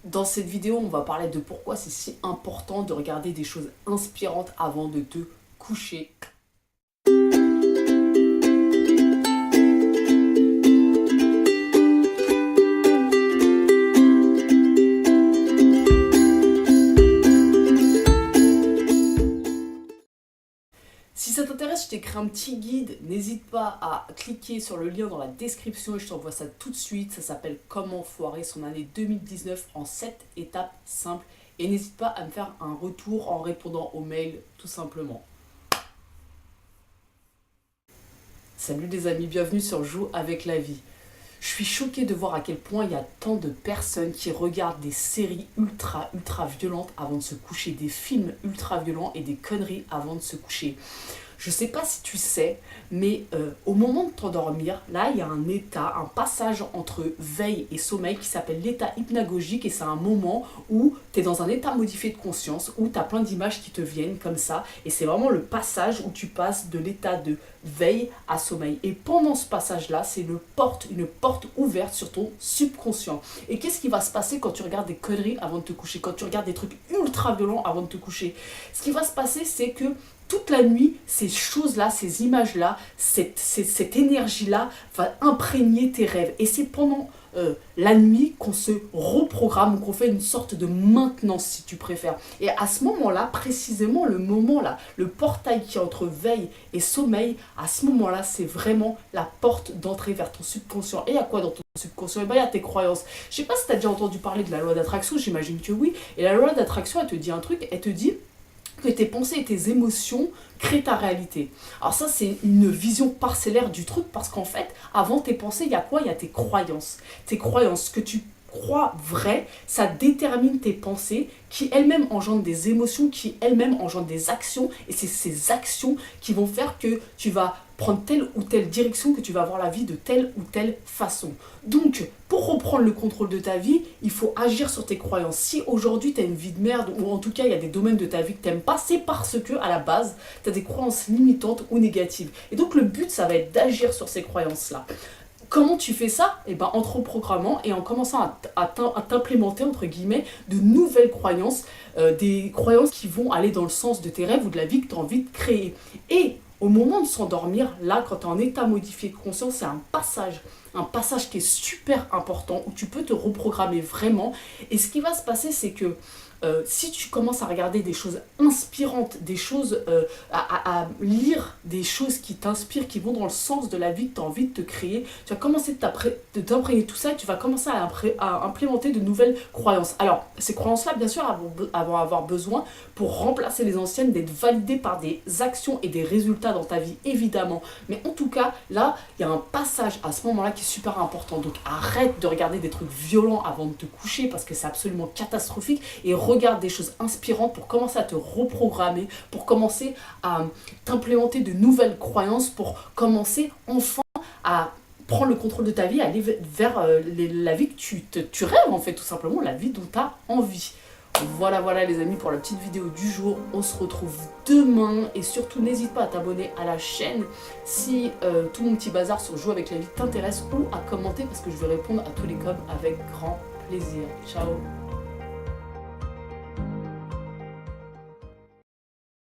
Dans cette vidéo, on va parler de pourquoi c'est si important de regarder des choses inspirantes avant de te coucher. Si ça t'intéresse, je t'ai créé un petit guide. N'hésite pas à cliquer sur le lien dans la description et je t'envoie ça tout de suite. Ça s'appelle Comment foirer son année 2019 en 7 étapes simples. Et n'hésite pas à me faire un retour en répondant aux mails tout simplement. Salut les amis, bienvenue sur Joue avec la vie. Je suis choquée de voir à quel point il y a tant de personnes qui regardent des séries ultra violentes avant de se coucher, des films ultra violents et des conneries avant de se coucher. Je sais pas si tu sais, mais au moment de t'endormir, là il y a un état, un passage entre veille et sommeil qui s'appelle l'état hypnagogique et c'est un moment où tu es dans un état modifié de conscience, où tu as plein d'images qui te viennent comme ça et c'est vraiment le passage où tu passes de l'état de veille à sommeil. Et pendant ce passage-là, c'est une porte ouverte sur ton subconscient. Et qu'est-ce qui va se passer quand tu regardes des conneries avant de te coucher, quand tu regardes des trucs ultra violents avant de te coucher? Ce qui va se passer, c'est que toute la nuit, ces choses-là, ces images-là, cette énergie-là va imprégner tes rêves. Et c'est pendant la nuit qu'on se reprogramme, qu'on fait une sorte de maintenance, si tu préfères. Et à ce moment-là, précisément le moment-là, le portail qui est entre veille et sommeil, à ce moment-là, c'est vraiment la porte d'entrée vers ton subconscient. Et il y a quoi dans ton subconscient? Et bien, il y a tes croyances. Je sais pas si tu as déjà entendu parler de la loi d'attraction, j'imagine que oui. Et la loi d'attraction, elle te dit un truc, elle te dit que tes pensées et tes émotions créent ta réalité. Alors ça, c'est une vision parcellaire du truc parce qu'en fait, avant tes pensées, il y a quoi? Il y a tes croyances. Tes croyances, ce que tu crois vrai, ça détermine tes pensées qui elles-mêmes engendrent des émotions, qui elles-mêmes engendrent des actions et c'est ces actions qui vont faire que tu vas prendre telle ou telle direction, que tu vas avoir la vie de telle ou telle façon. Donc, pour reprendre le contrôle de ta vie, il faut agir sur tes croyances. Si aujourd'hui tu as une vie de merde, ou en tout cas il y a des domaines de ta vie que tu n'aimes pas, c'est parce que à la base, tu as des croyances limitantes ou négatives. Et donc le but, ça va être d'agir sur ces croyances-là. Comment tu fais ça? Eh ben, en te reprogrammant et en commençant à t'implémenter, entre guillemets, de nouvelles croyances, des croyances qui vont aller dans le sens de tes rêves ou de la vie que tu as envie de créer. Et au moment de s'endormir, là, quand tu es en état modifié de conscience, c'est un passage qui est super important où tu peux te reprogrammer vraiment. Et ce qui va se passer, c'est que si tu commences à regarder des choses inspirantes, des choses, à lire des choses qui t'inspirent, qui vont dans le sens de la vie que tu as envie de te créer, tu vas commencer de t'imprégner tout ça et tu vas commencer à implémenter de nouvelles croyances. Alors, ces croyances-là, bien sûr, vont avoir besoin, pour remplacer les anciennes, d'être validées par des actions et des résultats dans ta vie, évidemment. Mais en tout cas, là, il y a un passage à ce moment-là qui est super important. Donc, arrête de regarder des trucs violents avant de te coucher parce que c'est absolument catastrophique et regarde des choses inspirantes pour commencer à te reprogrammer, pour commencer à t'implémenter de nouvelles croyances, pour commencer enfin à prendre le contrôle de ta vie, à aller vers la vie que tu rêves en fait, tout simplement, la vie dont tu as envie. Voilà les amis pour la petite vidéo du jour, on se retrouve demain et surtout n'hésite pas à t'abonner à la chaîne si tout mon petit bazar sur Joue avec la vie t'intéresse ou à commenter parce que je vais répondre à tous les coms avec grand plaisir. Ciao.